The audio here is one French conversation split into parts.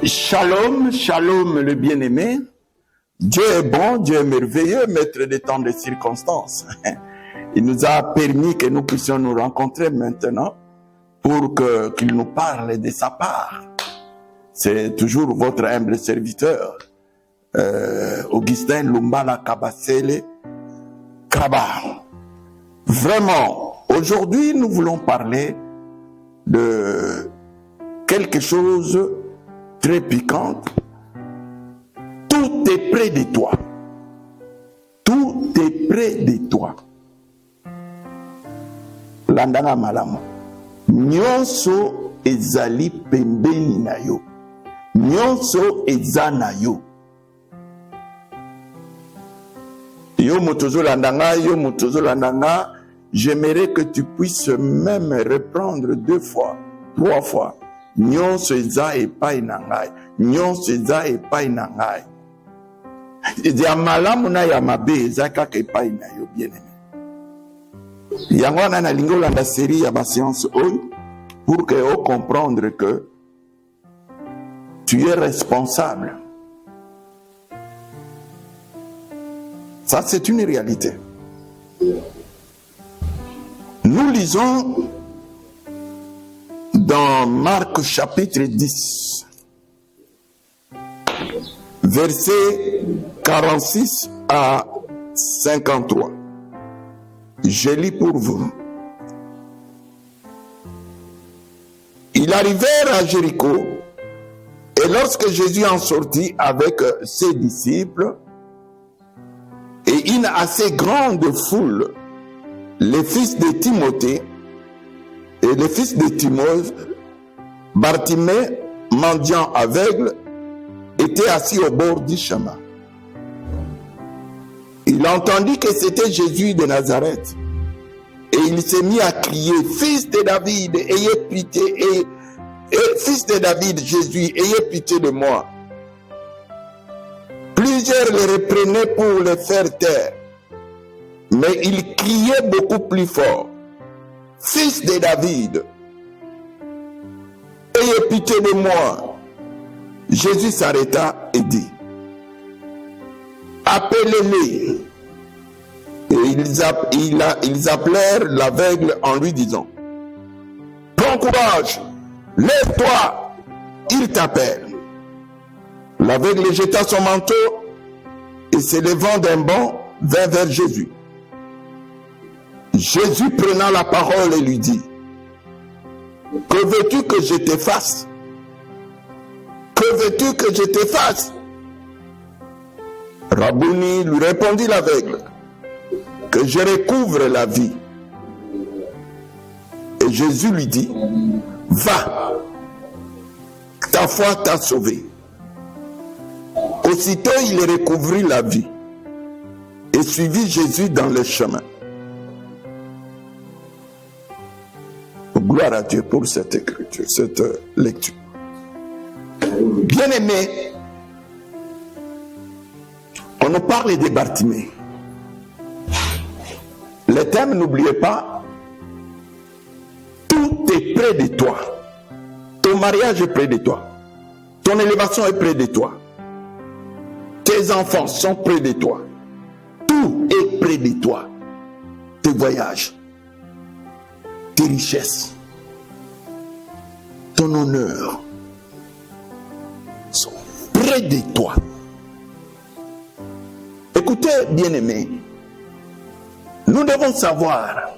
Shalom, shalom le bien-aimé. Dieu est bon, Dieu est merveilleux, maître des temps des circonstances. Il nous a permis que nous puissions nous rencontrer maintenant pour qu'il nous parle de sa part. C'est toujours votre humble serviteur, Augustin Lumbala Kabasele Kaba. Vraiment, aujourd'hui nous voulons parler de quelque chose très piquante. Tout est près de toi. Tout est près de toi. Landanga malamu. Nyonso ezali pembeni na yo. Nyonso eza na yo. Yo motozo landanga, yo motozo landanga. J'aimerais que tu puisses même reprendre 2 fois, 3 fois. Nyonso eza epai na ngai. Nyonso eza epai na ngai. Ya malamu na ya mabe eza kaka epai na yo bien-aimé. Yango wana na lingo landa série ya ba séance oyo pour que on comprendre que tu es responsable. Ça c'est une réalité. Nous lisons dans Marc chapitre 10, versets 46 à 53. Je lis pour vous. Ils arrivèrent à Jéricho, et lorsque Jésus en sortit avec ses disciples et une assez grande foule, les fils de Timothée et les fils de Timothée, Bartimée, mendiant aveugle, était assis au bord du chemin. Il entendit que c'était Jésus de Nazareth. Et il s'est mis à crier, « Fils de David, ayez pitié, et fils de David, Jésus, ayez pitié de moi. » Plusieurs le reprenaient pour le faire taire. Mais il criait beaucoup plus fort, « Fils de David, ayez pitié de moi. » Jésus s'arrêta et dit, « Appelez-les. » Et ils appelèrent l'aveugle en lui disant, « Prends courage, lève-toi, il t'appelle. » L'aveugle jeta son manteau et se levant d'un bond vint vers Jésus. Jésus prenant la parole et lui dit, « Que veux-tu que je te fasse? Que veux-tu que je te fasse? » Rabouni lui répondit l'aveugle, « Que je recouvre la vie. » Et Jésus lui dit, « Va, ta foi t'a sauvé. » Aussitôt il recouvrit la vie et suivit Jésus dans le chemin. Gloire à Dieu pour cette écriture, cette lecture. Bien-aimés, on nous parle de Bartimée. Le thème, n'oubliez pas, tout est près de toi. Ton mariage est près de toi. Ton élévation est près de toi. Tes enfants sont près de toi. Tout est près de toi. Tes voyages, tes richesses, ton honneur sont près de toi. Écoutez, bien-aimés, nous devons savoir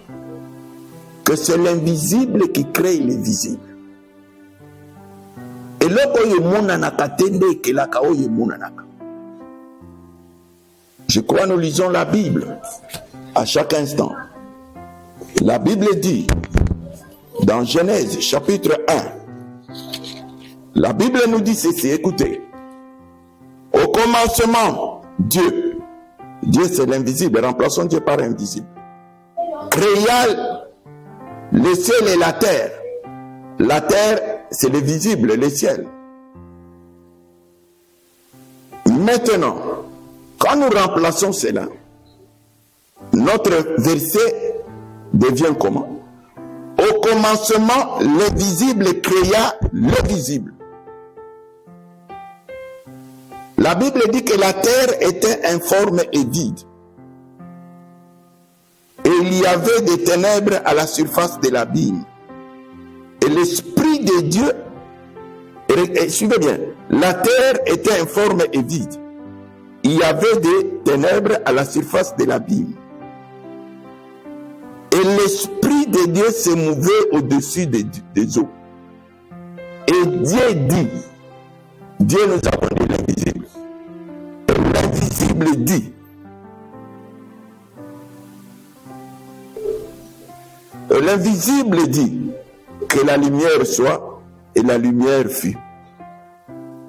que c'est l'invisible qui crée le visible. Et je crois nous lisons la Bible à chaque instant. La Bible dit dans Genèse chapitre 1, la Bible nous dit ceci, écoutez. Au commencement, Dieu c'est l'invisible, remplaçons Dieu par invisible, créa le ciel et la terre. La terre, c'est le visible, le ciel. Maintenant, quand nous remplaçons cela, notre verset devient comment? Au commencement, l'invisible créa le visible. La Bible dit que la terre était informe et vide. Et il y avait des ténèbres à la surface de l'abîme. Et l'Esprit de Dieu, et suivez bien, la terre était informe et vide. Il y avait des ténèbres à la surface de l'abîme. Et l'Esprit de Dieu se mouvait au-dessus des eaux. Et Dieu dit, Dieu nous a donné l'invisible. Et l'invisible dit, l'invisible dit que la lumière soit, et la lumière fut.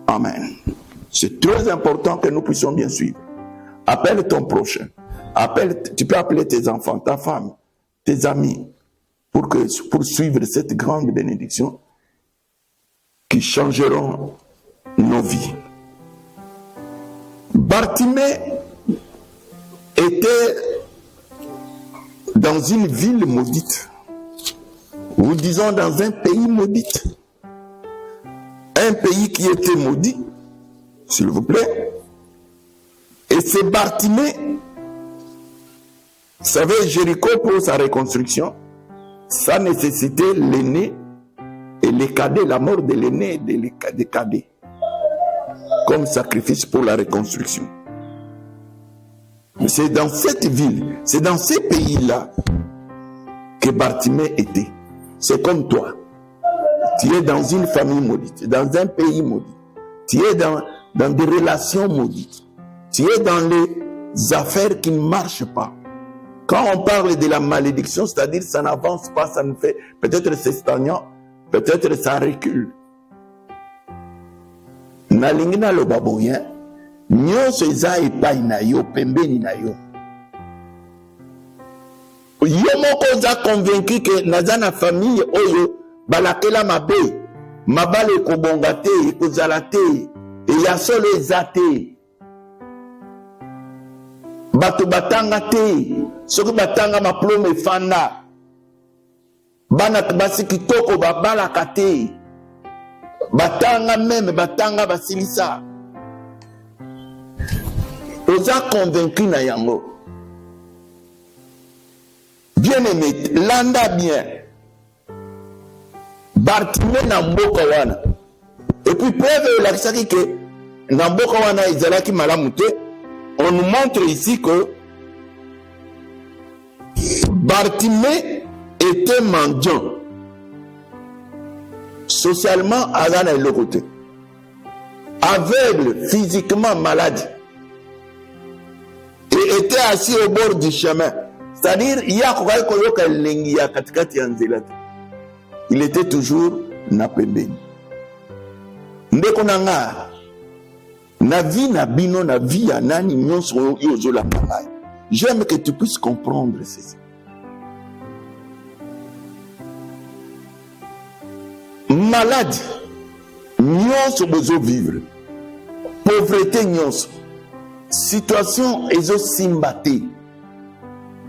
Amen. C'est très important que nous puissions bien suivre. Appelle ton prochain. Tu peux appeler tes enfants, ta femme, tes amis, pour suivre cette grande bénédiction qui changeront nos vies. Bartimée était dans une ville maudite. Nous disons dans un pays maudit. Un pays qui était maudit, s'il vous plaît. Et c'est Bartimée. Vous savez, Jéricho, pour sa reconstruction, ça nécessitait l'aîné et les cadets, la mort de l'aîné et des cadets, comme sacrifice pour la reconstruction. C'est dans cette ville, c'est dans ces pays-là que Bartimée était. C'est comme toi. Tu es dans une famille maudite, dans un pays maudit. Tu es dans des relations maudites. Tu es dans les affaires qui ne marchent pas. Quand on parle de la malédiction, c'est-à-dire ça n'avance pas, ça ne fait... Peut-être c'est stagnant, peut-être ça recule. Nalingi na lo baboyen, nyonso eza epai na yo, pembeni na yo. Yo moko oza convaincu que naza na famille oyo balakela mabe, mabale ekobonga te, ekozala te, eya solo eza te. Bato batanga te, soki batanga maplome efanda. Bana basi kitoko babalaka te. Batanga même, batanga basilisa. Oza convaincu na yango. Bien aimé, landa bien. Bartimée na mboka wana. Et puis preuve lakisaki que na mboka wana ezalaki malamu te. On nous montre ici que Bartimée était mendiant. Socialement, Azana est le côté. Aveugle, physiquement malade. Et était assis au bord du chemin. C'est-à-dire, il était toujours na pembeni. Ndekonanga. Na vie na bino na vie ya nani nyonso yozo la mbaye. J'aime que tu puisses comprendre ceci. Malade nyonso bozo vivre. Pauvreté nyonso. Situation ezo simbate.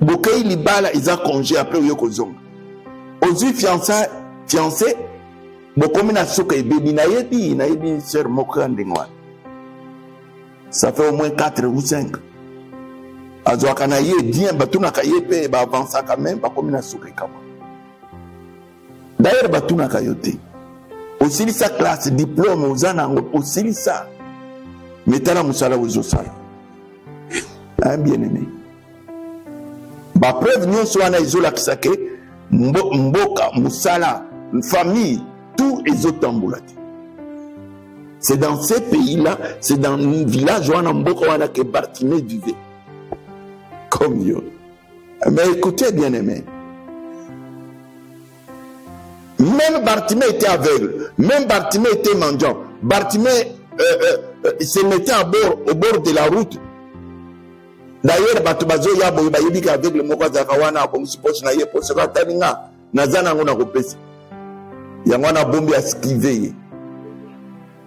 Bokei libala isa congé après yoko zonga. Ozu fiancé bokomi na soka ebebi na yebi sœur moko ndengwa. Ça fait au moins 4 ou 5. Azwaka na ye bien batuna ka ye pe ba avancer quand même ba komi na soka kama. D'ailleurs batuna ka yote. Aussi sa classe diplôme ozana aussi ça. Metala musala uzosala. Un bien-aimé. Ba preuve nyonso wana izola kisake mboka musala famille tout ezotambulati. C'est dans ces pays-là, c'est dans un village où que Bartimée vivait. Comme Dieu. Mais écoutez, bien-aimés. Même Bartimée était aveugle. Même Bartimée était mendiant. Bartimée se mettait au bord de la route. D'ailleurs, Batubazo Yabo Yabi avec le Mokaza Kawana, comme suppose na ye pour se rataninga, Nazana ngona kopesi. Yangwana bombi a skivé.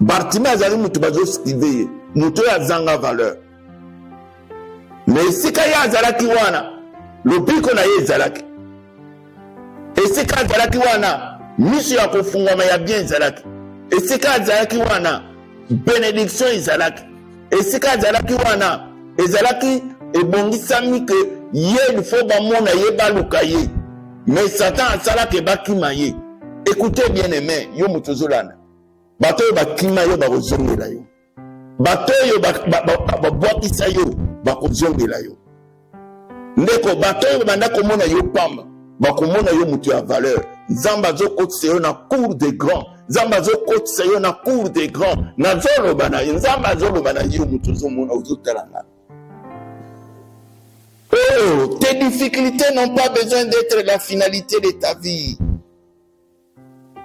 Bartimée azali mutu bazo skivé. Mutu ya zanga valeur. Mais si kaya azalaki wana, le piko na ye zalaki. Et si kaya azalaki wana, misu ya kofungwa ya bien zalaki. Et si kaya azalaki wana, bénédiction izalaki. esika azalaki wana ezalaki ebongisami ke ye il faut bamona ye baluka ye mais Satan asalaki bakima ye. Écoutez bien aimé, yo mutu ozolanda bato oyo bakima yo bakozongela yo, bato oyo babwakisa yo bakozongela yo, ndeko bato oyo banda komona yo pamba bakomona yo mutu ya valeur. Nzambe azokotisa yo na cour des grands, Nzambe azokotisa yo na cour des grands. Nazoloba na yo, Nzambe azoloba na yo mutu ozomona ozotalanga. Oh, tes difficultés n'ont pas besoin d'être la finalité de ta vie.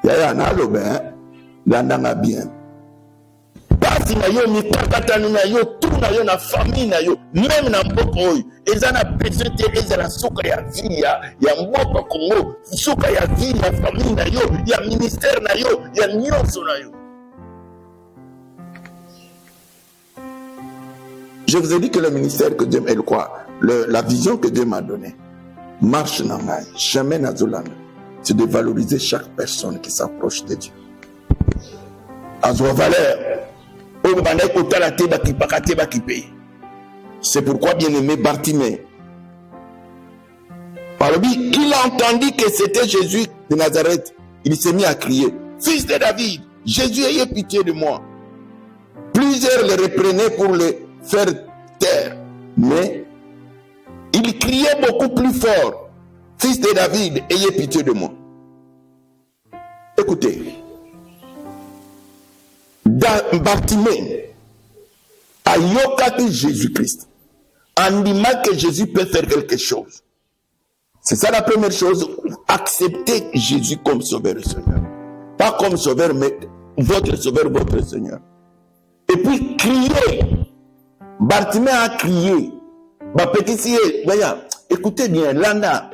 Yaya naloba landanga bien. Pasi na yo mikakatanu na yo tout na yo na famille na yo même na mboka oyo eza na besoin te ezala suka ya vie ya mboka Congo, suka ya vie ya famille na yo ya ministère na yo ya nyonso na yo. Je vous ai dit que le ministère que Dieu la vision que Dieu m'a donnée marche dans ma chemin nazolanda, c'est de valoriser chaque personne qui s'approche de Dieu. Azwa valeur. C'est pourquoi bien-aimé Bartimée, il a entendu que c'était Jésus de Nazareth. Il s'est mis à crier, fils de David, Jésus, ayez pitié de moi. Plusieurs le reprenaient pour le faire taire, mais il criait beaucoup plus fort, fils de David, ayez pitié de moi. Écoutez, Bartimée a yokaki Jésus-Christ en disant que Jésus peut faire quelque chose. C'est ça la première chose, accepter Jésus comme sauveur et Seigneur. Pas comme sauveur, mais votre sauveur, votre Seigneur. Et puis crier. Bartimée a crié. Écoutez bien, Landa,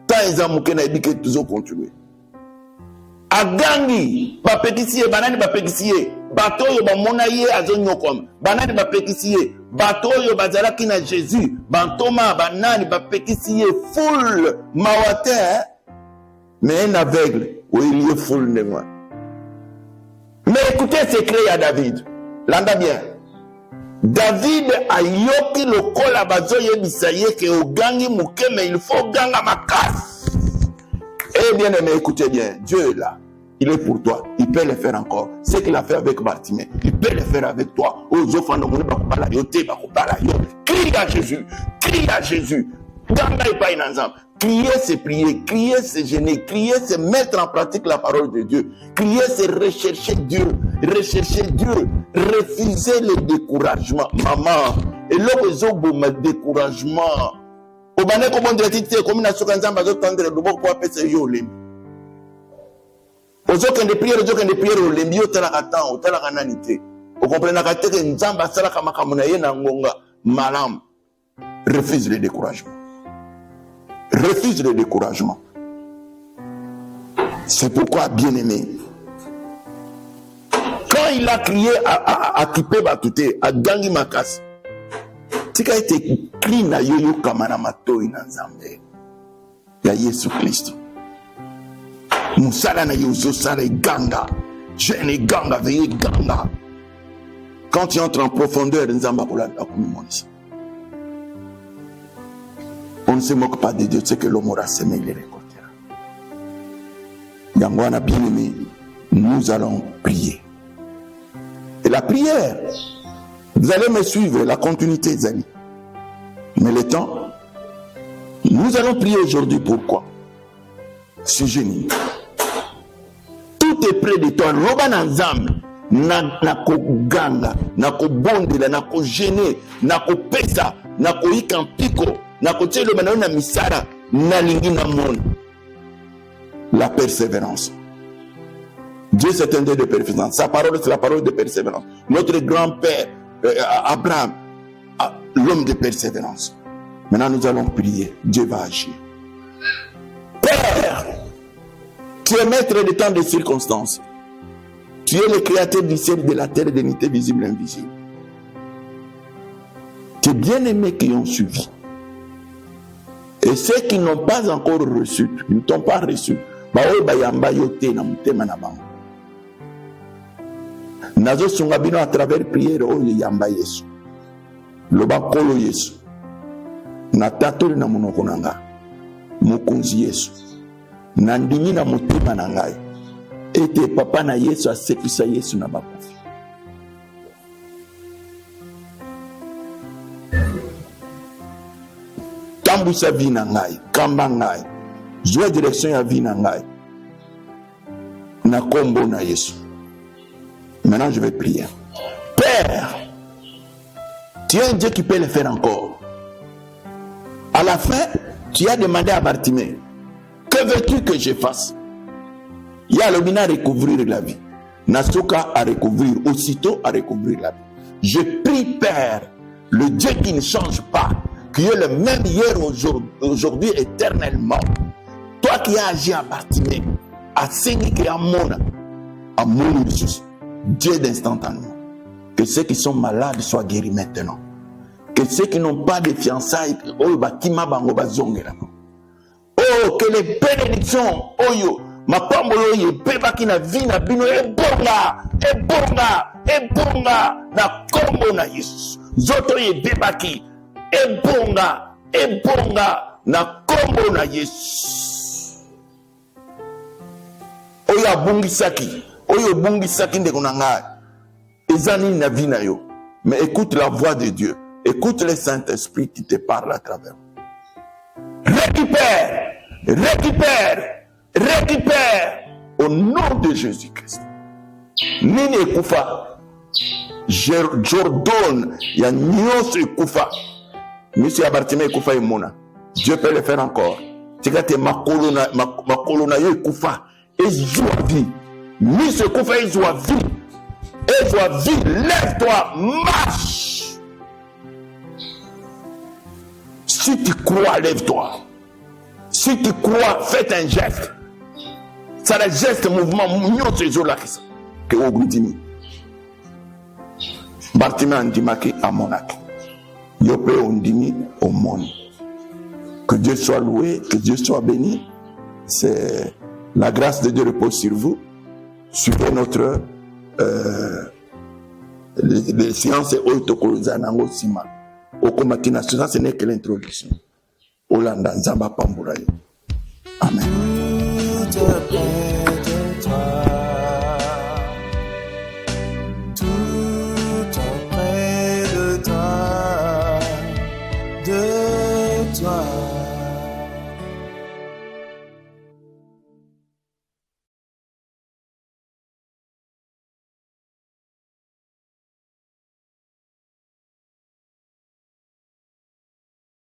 quand ils ont mouké, ils ont toujours continué. Agangi, bapekisiye, banani bapekisiye, bato yo bamona ye azonyokom, banani bapekisiye, bato yo bazalaki na Jésus, bantoma, banani bapekisiye, foule, mawate, mais un aveugle, où il y a foule de moi. Mais écoutez ce cri à David, l'anda bien. David a yoki le kola bazoye bisaye ke ogangi mouke, mais il faut ganga makas. Eh bien aimé, écoutez bien, Dieu est là, il est pour toi, il peut le faire encore. Ce qu'il a fait avec Bartimée, il peut le faire avec toi. Crie à Jésus, crie à Jésus. Crier, c'est prier, crier, c'est gêner, crier, c'est mettre en pratique la parole de Dieu. Crier, c'est rechercher Dieu, refuser le découragement. Maman, et là, ils ont beau me découragement. Vous comprenez comment dire que comme na soka nzamba zo tendre le boko apesa yo lembi. Ozoka de prière au lembi otala katan otala kananité. Vous comprenez ka teke nzamba sala kama kamuna ye na ngonga malam. Refuse le découragement. Refuse le découragement. C'est pourquoi bien-aimé, quand il a crié à Kipé Batouté, à Gangi Makas, tika ete cri na yoyo kamana matoi na Nzambe ya Yesu Kristo. Musala na yozo sala ganga, jeune ganga veille ganga. Quand tu entres en profondeur, Nzamba kola akumonisi. On ne se moque pas de Dieu, c'est que l'homme aura semé, il les récoltera. Yangwana bien-aimé, nous allons prier. Et la prière, vous allez me suivre, la continuité, Zali. Mais le temps, nous allons prier aujourd'hui. Pourquoi? Ce génie. Tout est près de toi. Roba Nzambe, nako ganga, nako bondela, nako gêner, nako pesa, nako ikampiko, nako telo banana na misara, na lingi na monde. La persévérance. Dieu c'est un Dieu de persévérance. Sa parole c'est la parole de persévérance. Notre grand-père Abraham, l'homme de persévérance. Maintenant nous allons prier. Dieu va agir. Père, tu es maître des temps des circonstances. Tu es le créateur du ciel, de la terre, de l'unité visible et invisible. Tes bien-aimés qui ont suivi. Et ceux qui n'ont pas encore reçu, ils ne t'ont pas reçu. nazo sunga bino à travers prière oyo yamba Yesu loba kolo Yesu na tatoli na monoko na nga mokonzi Yesu na ndimi na motema na ngai ete papa na Yesu asekisa Yesu na bakufi. Tambwisa vie na ngai, kamba ngai, zwa direction ya vie na ngai na kombo na Yesu. Maintenant je vais prier. Père, tu es un Dieu qui peut le faire encore. À la fin, tu as demandé à Bartimée, que veux-tu que je fasse? Il y a le mina à recouvrir la vie. Nasuka à recouvrir, aussitôt à recouvrir la vie. Je prie, Père, le Dieu qui ne change pas, qui est le même hier, aujourd'hui, éternellement. Toi qui as agi à Bartimée, à Sénik et à Mona, Dieu d'instantanément. Que ceux qui sont malades soient guéris maintenant. Que ceux qui n'ont pas de fiançailles, oh, que les bénédictions, oh, ma pambolo ye beba ki na vie na bino ebonga na kombo na Yesu. Zoto ye beba ki ebonga na kombo na Yesu. Oyo bungisaki ndeko na ngai ezani na vie na yo. Mais écoute la voix de Dieu, écoute le Saint-Esprit qui te parle à travers. Récupère au nom de Jésus-Christ. Nini ekufa, Jordan, ya nyos ekufa. Monsieur Bartimée ekufa imona. Dieu peut le faire encore. Tikate makolo na yo ekufa. Ezwa vie. Monsieur ekufa ezwa vie. Ezwa vie. Lève-toi, marche. Si tu crois, lève-toi. Si tu crois, fais un geste. C'est le geste, mouvement, que vous dites. Bartimée andimaki amonaki. Yope ondimi au monde. Que Dieu soit loué, que Dieu soit béni. C'est la grâce de Dieu repose sur vous. Suivez notre les séances Oitokolozanango Sima. Okomakina, ça ce n'est que l'introduction. Olanda Nzamba Pamburayo. Amen. Tout près de toi, tout près de toi,